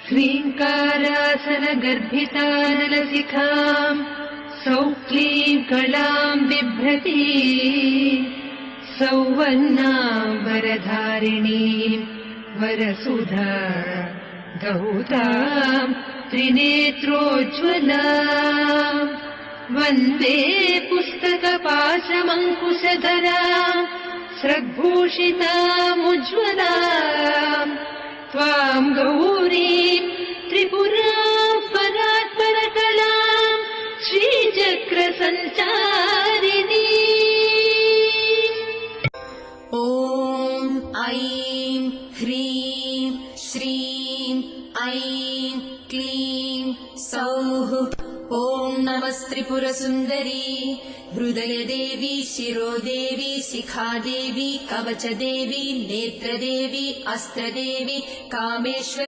ह्रीङ्कारासनगर्भितानलशिखाम् सौक्लीम् कलाम् बिभ्रती सौवर्णाम् वरधारिणीम् वरसुधा दौताम् त्रिनेत्रोज्ज्वलाम् वन्दे पुस्तकपाशमङ्कुशधराम् स्रग्भूषितामुज्ज्वलाम् त्वाम् गौरीम् त्रिपुराम् परात्परकलाम् श्रीचक्रसञ्चारिणी। ॐ ऐं ह्रीं श्रीं ऐं क्लीं सौः। ॐ नमस्त्रिपुरसुन्दरी हृदयदेवी शिरोदेवी शिखादेवी कवचदेवी नेत्रदेवी अस्त्रदेवी कामेश्वरी।